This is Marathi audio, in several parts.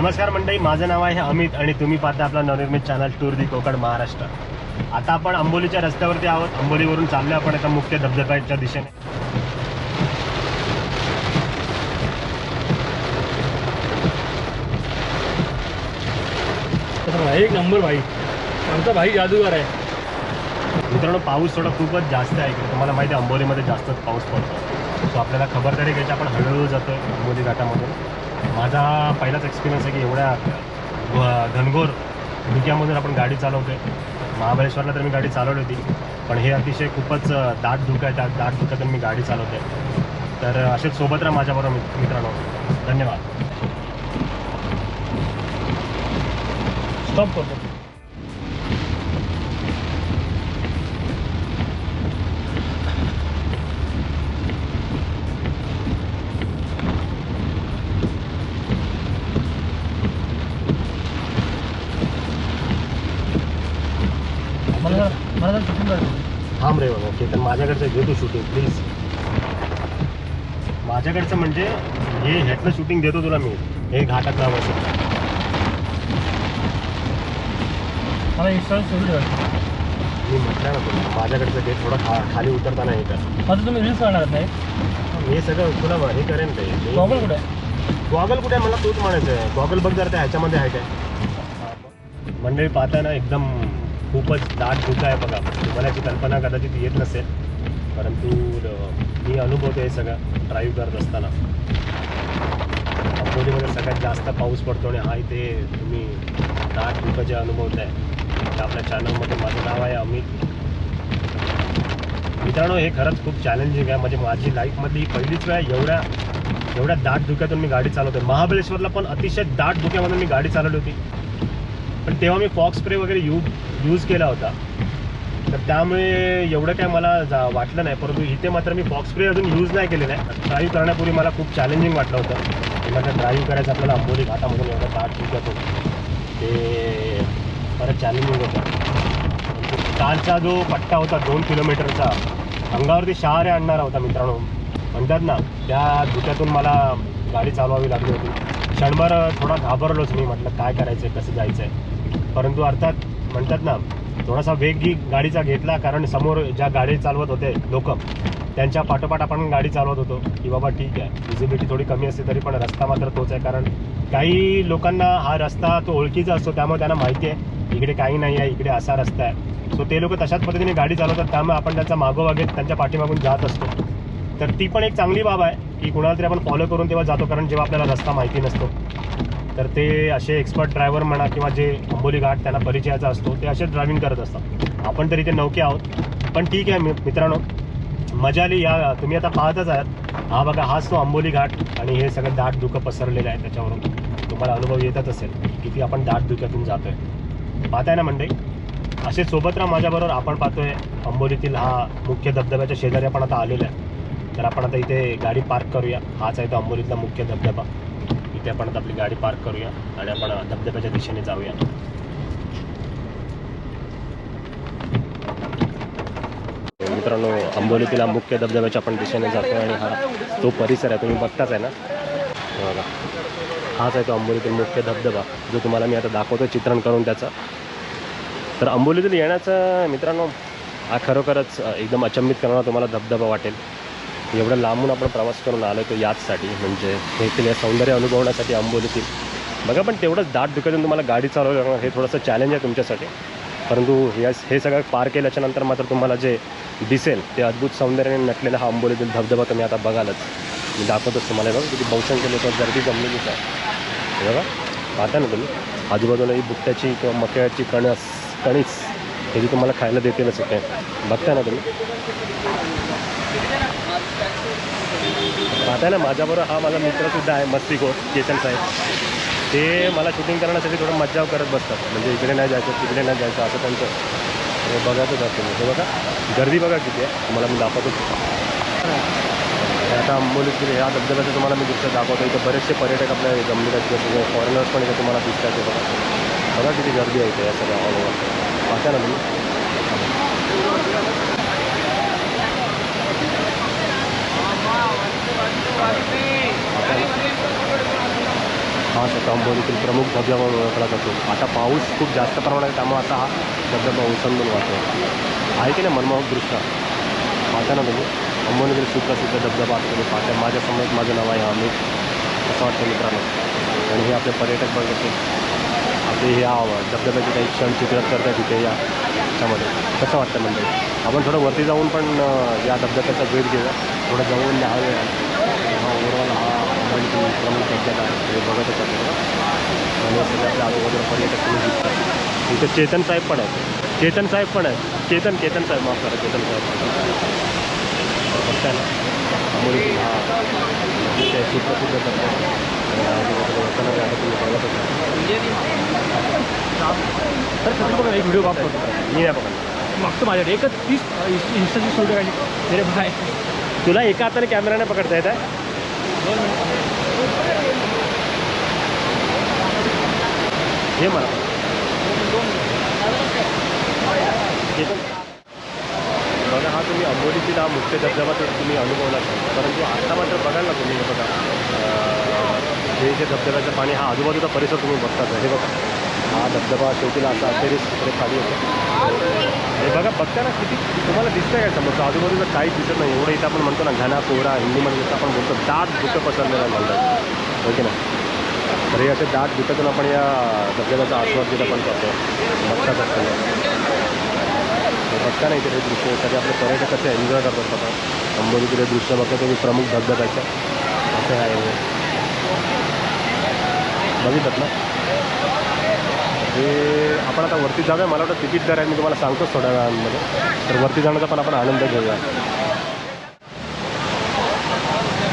नमस्कार मंडळी, माझं नाव आहे अमित आणि तुम्ही पाहता आपला नवनिर्मित चॅनल टूर दी कोकण महाराष्ट्र। आता आपण अंबोलीच्या रस्त्यावरती आहोत। अंबोलीवरून चाललो आपण आता मुख्य धबधब्याच्या दिशेने। एक नंबर भाई, आमचा भाई जादूगार आहे मित्रांनो। पाऊस थोडा खूपच जास्त आहे की तुम्हाला माहिती आहे, अंबोलीमध्ये जास्तच पाऊस पडतो। सो आपल्याला खबरदारी घ्यायची, आपण हळूहळू जातो अंबोली घाटामधून। माझा पहिलाच एक्सपिरियन्स आहे की एवढ्या घनघोर धुक्यामधून आपण गाडी चालवतोय। महाबळेश्वरला तर मी गाडी चालवली होती, पण हे अतिशय खूपच दाट धुकं आहे। त्या दाट धुक्यातून मी गाडी चालवते। तर असेच सोबत राहा माझ्याबरोबर मित्रांनो। धन्यवाद। स्टॉप करतो। मला शूटिंग करायचं। थांब रे बाबा, ओके। तर माझ्याकडचं घे तू शूटिंग प्लीज। माझ्याकडचं म्हणजे हे ह्यातलं शूटिंग देतो तुला मी। हे घाटात लावायचं मला इंस्टा स्टोरी ठेवायची। मी म्हटलं ना तुला, माझ्याकडचं घे। थोडं खाली उतरताना हे कर। आता तुम्ही रील्स करणार नाही? हे सगळं तुला हे करेन ते। गॉगल कुठे आहे? गॉगल कुठे आहे मला तूच म्हणायचं आहे। गॉगल बघ जर त्या ह्याच्यामध्ये आहे काय। मंडळी पाहता ना, एकदम खूपच दाट धुकं आहे बघा। तुम्हाला याची कल्पना कदाचित येत नसेल, परंतु मी अनुभवतो हे सगळं ड्राईव्ह करत असताना। अंबोलीमध्ये सगळ्यात जास्त पाऊस पडतो आणि हा इथे तुम्ही दाट धुकं जे अनुभवत आहे ते आपल्या चॅनलमध्ये। माझं नाव आहे अमित। मित्रांनो, हे खरंच खूप चॅलेंजिंग आहे। म्हणजे माझी लाईफमधली ही पहिलीच वेळ एवढ्या दाट धुक्यातून मी गाडी चालवते। महाबळेश्वरला पण अतिशय दाट धुक्यामधून मी गाडी चालवली होती, पण तेव्हा मी फॉग स्प्रे वगैरे यूज केला होता, तर त्यामुळे एवढं काय मला वाटलं नाही। परंतु इथे मात्र मी फॉग स्प्रे अजून यूज नाही केलेला आहे। ड्राईव्ह करण्यापूर्वी मला खूप चॅलेंजिंग वाटलं होतं। मला ड्राईव्ह करायचं आपल्याला अंबोली घाटामधून एवढं दाट धुक्यातून, ते बरं चॅलेंजिंग होतं। कालचा जो पट्टा होता 2 किलोमीटरचा, अंगावरती शहारे आणणारा होता मित्रांनो। म्हणतात ना, त्या धुक्यातून मला गाडी चालवावी लागली होती। क्षणभर थोडा घाबरलोच मी, म्हटलं काय करायचं, कसं जायचं आहे। परंतु अर्थात म्हणतात ना, थोडासा वेग गाडीचा घेतला, कारण समोर ज्या गाडी चालवत होते लोक, त्यांच्या पाठोपाठ आपण गाडी चालवत होतो की बाबा ठीक आहे, विजिबिलिटी थोडी कमी असते तरी पण रस्ता मात्र तोच आहे। कारण काही लोकांना हा रस्ता तो ओळखीचा असतो, त्यामुळे त्यांना माहिती आहे इकडे काही नाही आहे, इकडे असा रस्ता आहे। सो ते लोक तशाच पद्धतीने गाडी चालवतात, त्यामुळे आपण त्यांचा मागोवा घेत त्यांच्या पाठीमागून जात असतो। तर ती पण एक चांगली बाब आहे की कुणाला तरी आपण फॉलो करून तेव्हा जातो, कारण जेव्हा आपल्याला रस्ता माहिती नसतो तर ते असे एक्सपर्ट ड्रायव्हर म्हणा किंवा जे अंबोली घाट त्यांना परिचयाचा असतो, ते असे ड्रायव्हिंग करत असतात। आपण तर इथे नौके आहोत, पण ठीक आहे मित्रांनो, मजा आली। या तुम्ही आता पाहतच आहात, हा बघा, हाच तो अंबोली घाट आणि हे सगळं दाट धुकं पसरलेलं आहे। त्याच्यावरून तुम्हाला अनुभव येतच असेल किती आपण दाट धुक्यातून जातोय। पाहताय ना मंडळी, असे सोबत राहा माझ्याबरोबर। आपण पाहतोय अंबोलीतील हा मुख्य धबधब्याच्या शेजारी आपण आता आलेलो आहे। तर आपण आता इथे गाडी पार्क करूया। हाच आहे तो अंबोलीतला मुख्य धबधबा। इथे आपण आता आपली गाडी पार्क करूया आणि आपण धबधब्याच्या दिशेने जाऊया। मित्रांनो, अंबोलीतील हा मुख्य धबधब्याच्या आपण दिशेने जातो आणि हा तो परिसर आहे, तुम्ही बघताच आहे ना बघा। हाच आहे तो अंबोलीतील मुख्य धबधबा, जो तुम्हाला मी आता दाखवतो चित्रण करून त्याचं। तर अंबोलीतील येण्याचं मित्रांनो, हा खरोखरच एकदम अचंबित करणारा तुम्हाला धबधबा वाटेल। एवढं लांबून आपण प्रवास करून आलो तो याचसाठी, म्हणजे हे सौंदर्य अनुभवण्यासाठी अंबोलीतील बघा। पण तेवढंच दाट धुक्यातून तुम्हाला गाडी चालवावी लागणार, हे थोडंसं चॅलेंज आहे तुमच्यासाठी। परंतु हे सगळं पार केल्याच्यानंतर मात्र तुम्हाला जे दिसेल ते अद्भुत सौंदर्याने नटलेला हा अंबोलीतील धबधबा तुम्ही आता बघालच। मी दाखवतोच तुम्हाला। बघा किती बहुसंख्य लोक गर्दी जमलेलीच आहे। हे बघा, पाहता ना तुम्ही, आजूबाजूला ही बुट्ट्याची किंवा मक्याची कणीस हे जी तुम्हाला खायला देतीलच होते, बघताय ना तुम्ही। पाहताय ना माझ्याबरोबर हा माझा मित्रसुद्धा आहे, मस्तीखोर केतन साहेब। ते मला शूटिंग करण्यासाठी थोडं मज्जाव करत बसतात, म्हणजे इकडे नाही जायचं तिकडे नाही जायचं असं त्यांचं बघायचंच असतं। ते बघा गर्दी बघा किती आहे, तुम्हाला मी दाखवतो। आता अंबोलीतील ह्या धबधब्याचं तुम्हाला मी दृश्य दाखवतो। इथे बरेचसे पर्यटक आपल्या जमलेले आहेत, फॉरेनर्स पण इथे तुम्हाला दिसतात। ते बघा किती गर्दी आहे इथे या सगळ्या ऑल ओव्हर। पाहता ना तुम्ही। हा तर आंबोलीतील प्रमुख धबधबा म्हणून ओळखला जातो. आता पाऊस खूप जास्त प्रमाणात आहे, त्यामुळे आता हा धबधबा ओसंडून वाहतो आहे की नाही मनमोहक दृश्य पाहता ना तुम्ही. आंबोलीतील सुप्रसिद्ध धबधबा आता तुम्ही पाहता. माझ्यासमोर माझं नाव आहे अमित, असं वाटतं मित्रांनो. आणि हे आपले पर्यटक बघत आपले ह्या धबधब्याचे काही क्षण चित्रित करतात तिथे याच्यामध्ये. कसं वाटतं म्हणजे आपण थोडं वरती जाऊन पण या धबधब्याचा भेट घेऊया, थोडं जाऊन न्यावे. हा ओव्हरऑल हा आंबोलीतील प्रमुख धबधबा आहे, हे बघतच आपल्याला. आणि सगळे आपल्या आजूबाजूला पर्यटक तुम्ही दिसतात. इथे चेतन साहेब पण आहेत, चेतन साहेब पण आहेत, केतन साहेब माफ करा, चेतन साहेब बघताय ना. आंबोलीतील हा अतिशय सुप्रसिद्ध धबधबा आणि आजूबाजूला वसना आता तुम्ही बघतच तर कसं बघा एक व्हिडिओ बाप करतो मी नाही बघा मागतो माझ्याकडे एकच 30 इंस्टाची शूट करायची. अरे भाई तुला एका हाताने कॅमेराने पकडता येत आहे. 2 मिनिट हे मला बघा हा तुम्ही आंबोलीतील हा मुख्य धबधबा तर तुम्ही अनुभवला, परंतु आता मात्र बघाल ना तुम्ही. हे बघा हे जे धबधब्याचं पाणी हा आजूबाजूचा परिसर तुम्ही बघताच. हे बघा हा धबधबा शेवटीला असा अखेरीस तिकडे खाली होतो. हे बघा बघता ना किती तुम्हाला दिसतंय काय समजतं आजूबाजूला काहीच दिसत नाही. एवढं इथं आपण म्हणतो ना घना कोहरा, हिंदीमध्ये जसं आपण बोलतो दाट धुकं पसरलेलं म्हणतात, हो की नाही. तर हे असे दाट धुक्यातून आपण या धबधब्याचा आस्वाद घेत आपण करतो बघताच असताना. बघता नाही ते दृश्य सगळे आपले पर्यटक असे एन्जॉय करतात. आता आंबोलीतील दृश्य बघता तुम्ही प्रमुख धबधब्याचं असं आहे बघितलं ना. हे आपण आता वरती जाऊया. मला वाटतं तिकीट दर आहे, मी तुम्हाला सांगतोच थोड्या वेळांमध्ये. तर वरती जाण्याचा पण आपण आनंद घेऊया.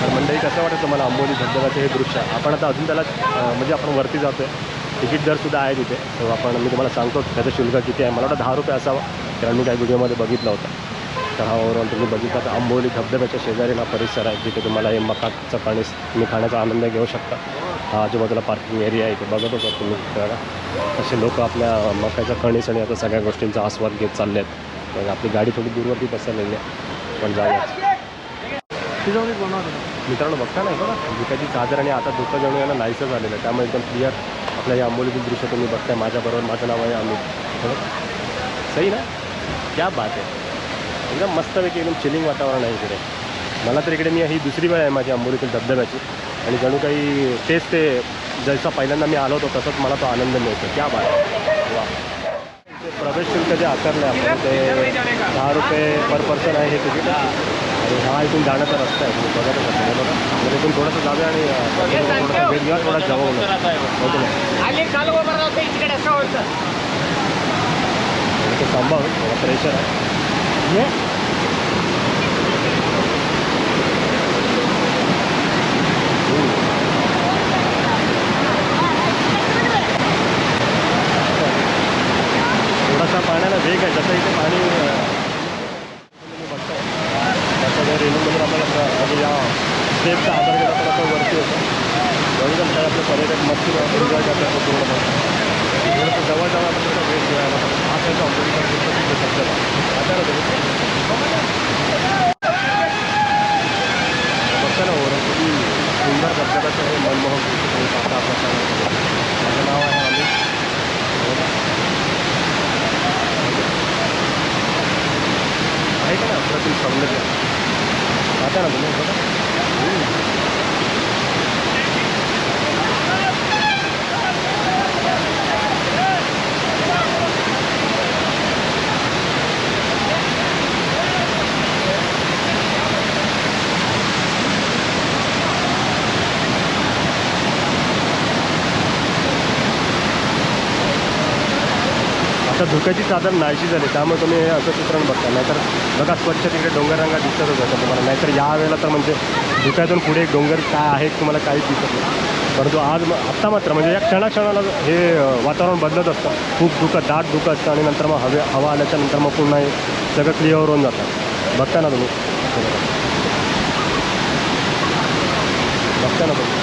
तर मंडळी कसं वाटतं तुम्हाला आंबोली धबधब्याचं हे दृश्य. आपण आता अजून त्याला म्हणजे आपण वरती जातो आहे, तिकीट दरसुद्धा आहे तिथे. तर आपण मी तुम्हाला सांगतो त्याचं शुल्क किती आहे. मला वाटतं 10 रुपये असावा, कारण मी काही व्हिडिओमध्ये बघितलं होतं. तर हा ओव्हरऑल तुम्ही बघितला तर आंबोली धबधब्याच्या शेजारी हा परिसर आहे, जिथे तुम्हाला हे मकाचं पाणी तुम्ही खाण्याचा आनंद घेऊ शकता. हा आजूबाजूला पार्किंग एरिया आहे, इथे बघत होता तुम्ही. असे लोक आपल्या मकाच्या कणीस आणि आता सगळ्या गोष्टींचा आस्वाद घेत चालले आहेत. मग आपली गाडी थोडी दूरवरती बसवलेली आहे, पण जाऊया. मित्रांनो बघता नाही बघा धुक्याची चादर आणि आता धुकं जणू यांना नाहीसं झालेलं आहे, त्यामुळे एकदम क्लिअर आपल्या या आंबोलीतील दृश्य तुम्ही बघताय माझ्याबरोबर. माझं नाव आहे अमित. सही ना, क्या बात आहे. एकदम मस्तपैकी एकदम चिलिंग वातावरण आहे इकडे. मला तर इकडे मी ही दुसरी वेळ आहे माझी आंबोलीतील धबधब्याची, आणि जणू काही तेच ते जसं पहिल्यांदा मी आलो होतो तसंच मला तो आनंद मिळतो. क्या बात आहे. वा. प्रवेश शुल्क जे आकारलं आहे आपण ते 10 रुपये पर पर्सन आहे हे तिकीट. आणि हा इथून जाण्याचा रस्ता आहे, तुम्ही बघतच असेल. हे बघा म्हणजे इथून थोडंसं जाऊया आणि थोडासा वेळ घ्या, थोडा जवळ इथे थांबावं, थोडा प्रेशर आहे. थोडासा पाण्याला वेग आहे, जसं इथे पाणी बघताय त्याच्या रेल्वेमधून आपल्याला म्हणजे या स्टेपचा आधार घेता थोडासा वरती होतो. बरोबर काय आपले पर्यटक मस्ती एन्जॉय करतात पूर्ण. थोडंसं जवळ जाऊन आपण थोडा वेळ घ्यायला हा त्याचा ऑपरेटिंग धबधबा आता ना तुम्ही बघता ना ओव्हरऑल किती सुंदर धबधब्याचं हे मनमोहक आता आपल्या. माझं नाव आहे अमित. आहे का ना अप्रतिम सौंदर्य आता ना तुम्ही बघा. आता धुक्याची चादर नाहीशी झाली, त्यामुळे तुम्ही हे असं चित्रण बघता. नाहीतर बघा स्वच्छ तिकडे डोंगररंगा दिसतच होतं तुम्हाला. नाहीतर या वेळेला तर म्हणजे धुक्यातून पुढे डोंगर काय आहे तुम्हाला काहीच दिसत नाही. परंतु आज आत्ता मात्र म्हणजे या क्षणाक्षणाला हे वातावरण बदलत असतं. खूप धुकं दाट धुकं असतं आणि नंतर मग हवा आल्याच्या नंतर मग पुन्हा हे सगळं क्लिअर होऊन जातं. बघता ना तुम्ही, बघता ना तुम्ही.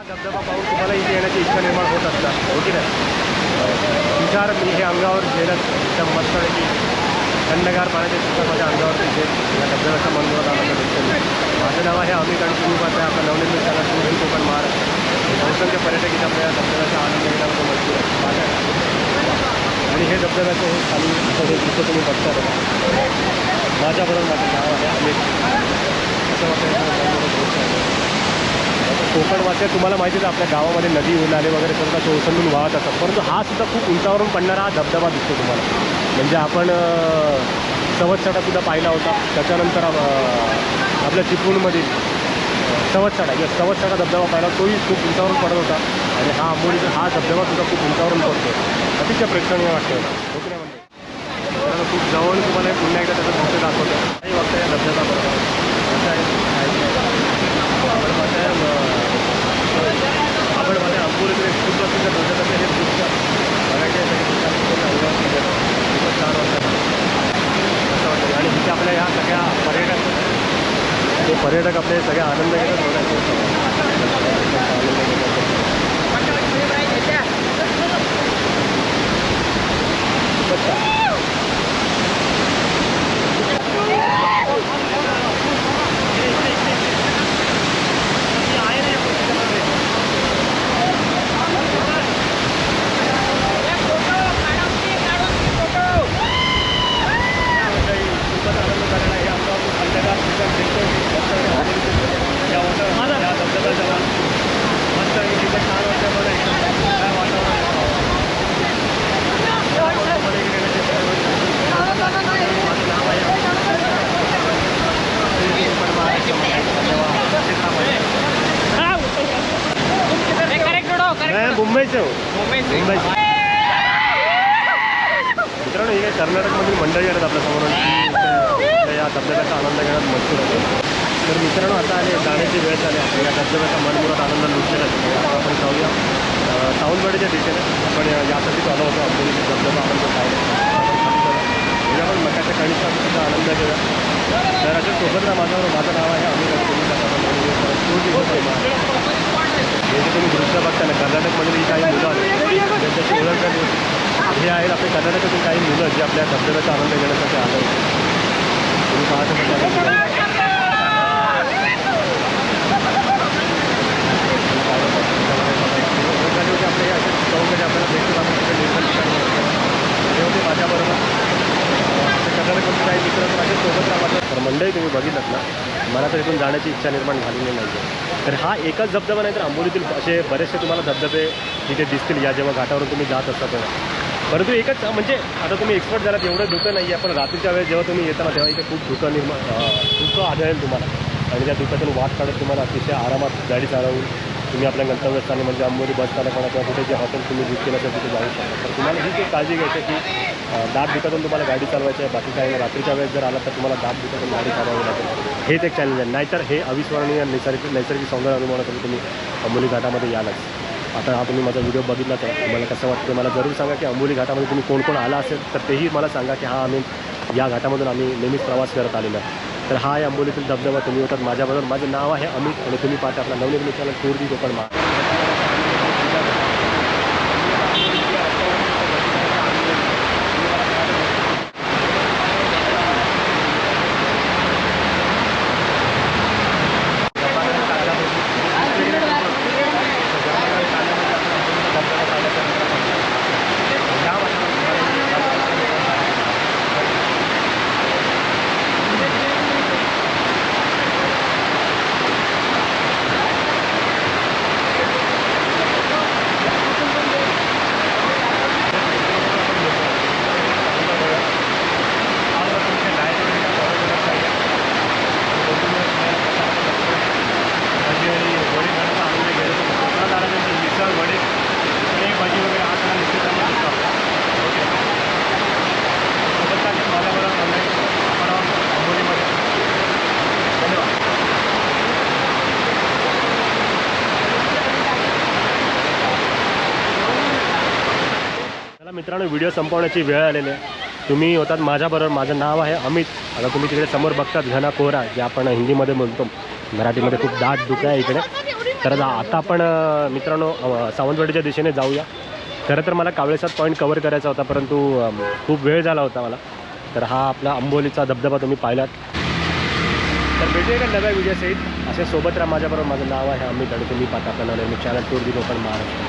धबधबा पाहून तुम्हाला इथे येण्याची इच्छा निर्माण होत असतात, हो की नाही. विचार मी हे अंगावर घेण्यात एकदम मस्त आहे की थंडगार पाण्याचे सुद्धा माझ्या अंगावर तिथे या धबधब्याचा मनोरथ आनंद घेतलेला. माझं नाव आहे अमित आणि तुम्ही पाहताय आपला नवनिर्मित चॅनल टूर कोकण महाराष्ट्र. बहुसंख्य पर्यटक इथे आपल्या धबधब्याचा आनंद घेण्यामध्ये मजबूर आहे. आणि हे धबधब्याचं हे खाली हे दृश्य तुम्ही बघता माझ्याबरोबर माझं नाव आहे अमित. असं वाटतं कोकण वासिय तुम्हाला माहितीच आहे आपल्या गावामध्ये नदी नाले वगैरे सर्व ओसंडून वाहत असतात, परंतु हा सुद्धा खूप उंचावरून पडणारा हा धबधबा दिसतो तुम्हाला. म्हणजे आपण सवतसडासुद्धा पाहिला होता, त्याच्यानंतर आपल्या चिपळूणमधील सवतसडा धबधबा पाहिला, तोही खूप उंचावरून पडत होता. आणि हा आंबोलीचा हा धबधबासुद्धा खूप उंचावरून पडतो. अतिशय प्रेक्षणीय वाटतं हो की नाही म्हणते. खूप जवळ तुम्हाला पुन्हा एकदा त्याचं दृश्य दाखवतो. काही वाटतं या धबधब्याबरोबर असं आहे. आपण माझ्या अंबोलीकडे खूप प्रसिद्ध धबधब्याचं हे दृश्य खूपच छान वाटतं असं वाटतं. आणि तिथे आपल्या ह्या सगळ्या पर्यटक आपले सगळे आनंद घेतात. मुंबई से हो मुंबई मित्रांनो, ही काही कर्नाटकमधील मंडळी आहेत आपल्यासमोर या धबधब्याचा आनंद घेण्यात मजबूर होतो. तर मित्रांनो, आता आले जाण्याची वेळ झाली. या धबधब्याचा मनमुराद आनंद लुटलेला आहे. आता आपण जाऊया सावंतवाडीच्या दिशेने. आपण यासाठीच आलो होतो आंबोलीचा धबधबा आनंद पाहिला. आपण पण मकाच्या कणीचा सुद्धा आनंद घेऊया. तर अशा सोबत माझं नाव आहे अमित. हे जे तुम्ही दृश्य बघता ना, कर्नाटकमधील काही मुलं आहेत त्यांच्याशी ओळख झाली होती. हे आहेत आपले कर्नाटकातील काही मुलं जे आपल्या धबधब्याचा आनंद घेण्यासाठी आले होते. तुम्ही पाहता म्हटलं आपले असे चौकचे आपल्याला देखील आपण तिथे निर्माण हे होते माझ्याबरोबर. कर्नाटकमध्ये काही मित्र तर असे सोबत राहतात. तर मंडळी तुम्ही बघितलं ना, मला तर इथून जाण्याची इच्छा निर्माण झालेली नाही. तर हा एकच धबधबा नाही तर आंबोलीतील असे बरेचसे तुम्हाला धबधबे तिथे दिसतील या जेव्हा घाटावरून तुम्ही जात असता तेव्हा. परंतु एकच म्हणजे आता तुम्ही एक्सपर्ट झालात एवढं धुकं नाही आहे, पण रात्रीच्या वेळेस जेव्हा तुम्ही येताना तेव्हा इथे खूप धुकं आढळेल तुम्हाला. आणि त्या धुक्यातून वाट काढत तुम्हाला अतिशय आरामात गाडी चालवून तुम्ही आपल्या गंतव्यस्थानी म्हणजे आंबोली बस स्थानकाला किंवा कुठे जे हॉटेल तुम्ही बुक केलं तर तिथे जाऊ शकता. तर तुम्हाला हीच एक काळजी घ्यायची की दाट धुक्यातून तुम्हाला गाडी चालवायची आहे. बाकी काही रात्रीच्या वेळेस जर आला तर तुम्हाला दाट धुक्यातून गाडी चालवावी लागेल. हेच एक चॅलेंज आहे. नाहीतर हे अविस्मरणीय नैसर्गिक सौंदर्य अनुभवण्यासाठी तुम्ही आंबोली घाटामध्ये यालच. आता हा तुम्ही माझा व्हिडिओ बघितला तर तुम्हाला कसं वाटतं मला जरूर सांगा. की आंबोली घाटामध्ये तुम्ही कोण कोण आला असेल तर तेही मला सांगा की हा आम्ही या घाटामधून आम्ही नेहमीच प्रवास करत आलेलो आहे. तर हा आहे आंबोलीतील धबधबा. तुम्ही होतात माझ्याबरोबर. माझं नाव आहे अमित आणि तुम्ही पाहता आपला नवनिर्मित चॅनल टूर कोकण महाराष्ट्र. मित्रांनो, व्हिडिओ संपवण्याची वेळ आलेली आहे. तुम्ही होतात माझ्याबरोबर. माझं नाव आहे अमित. आता तुम्ही तिकडे समोर बघतात घना कोहरा, जे आपण हिंदीमध्ये म्हणतो, मराठीमध्ये खूप दाट धुकं आहे इकडे. तर आता आपण मित्रांनो सावंतवाडीच्या दिशेने जाऊया. खरं तर मला कावळेसाद पॉईंट कवर करायचा होता, परंतु खूप वेळ झाला होता मला. तर हा आपला आंबोलीचा धबधबा तुम्ही पाहिलात. तर भेटूया का नव्या व्हिडिओ सहित. असे सोबत राहा माझ्याबरोबर. माझं नाव आहे अमित आणि तुम्ही पाहता आपल्या नवीन चॅनल टूर दी कोकण महाराष्ट्र.